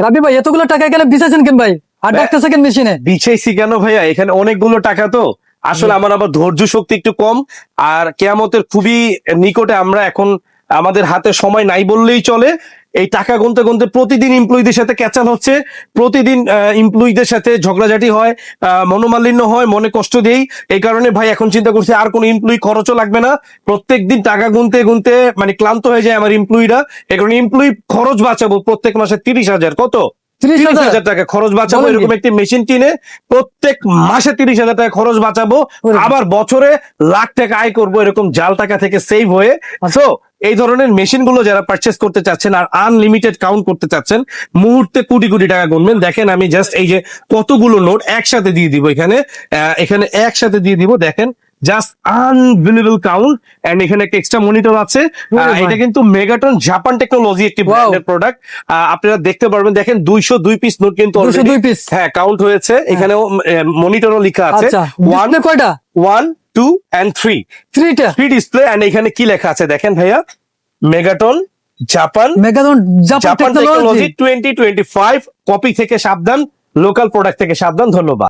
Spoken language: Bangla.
রাবি ভাই এতগুলো টাকা গেলে বিছাইছেন কেন ভাই? আর ডাকতেছে কেন মেশিনে? বিছাইছি কেন ভাইয়া, এখানে অনেকগুলো টাকা তো আসলে আমার আবার ধৈর্য শক্তি একটু কম, আর কেয়ামতের খুবই নিকটে আমরা এখন, আমাদের হাতে সময় নাই বললেই চলে। এই টাকা গুনতে গুনতে প্রতিদিন এমপ্লয়ীদের সাথে ক্যাচাল হচ্ছে, প্রতিদিন এমপ্লয়ীদের সাথে ঝগড়াঝাটি হয়, মনোমালিন্য হয়, মনে কষ্ট দেই। এই কারণে ভাই এখন চিন্তা করছি আর কোনো এমপ্লয়ি খরচও লাগবে না। প্রত্যেকদিন টাকা গুনতে গুনতে মানে ক্লান্ত হয়ে যায় আমার এমপ্লয়িরা। এই কারণে এমপ্লয়ি খরচ বাঁচাবো প্রত্যেক মাসে 30,000, কত 30,000 টাকা খরচ বাঁচাবো। বলেন কি? এরকম একটি মেশিন কিনে প্রত্যেক মাসে 30,000 টাকা খরচ বাঁচাবো, আবার বছরে লাখ টাকা আয় করবো, এরকম জাল টাকা থেকে সেভ হয়ে। সো এই ধরনের মেশিন গুলো যারা পারচেস করতে চাচ্ছেন আর আনলিমিটেড কাউন্ট করতে চাচ্ছেন, মুহূর্তে কোটি কোটি টাকা গুনবেন। দেখেন আমি জাস্ট এই যে কতগুলো নোট একসাথে দিয়ে দিব এখানে, এখানে একসাথে দিয়ে দিব, দেখেন জাস্ট আনবিলিভেবল কাউন্ট। এন্ড এখানে একটা এক্সট্রা মনিটর আছে। এটা কিন্তু মেগাটন জাপান টেকনোলজি একটি ব্র্যান্ডের প্রোডাক্ট। আপনারা দেখতে পারবেন, দেখেন 202 পিস নোট কিন্তু 202 পিস। হ্যাঁ কাউন্ট হয়েছে। এখানেও মনিটরও লেখা আছে। আচ্ছা, ডিসপ্লে কয়টা? 1, 2 and 3 3টা। 3 ডিসপ্লে। এন্ড এখানে কি লেখা আছে দেখেন ভাইয়া, megaton Japan megaton Japan technology technology. 2025। Copy থেকে সাবধান, লোকাল প্রোডাক্ট থেকে সাবধান। ধন্যবাদ।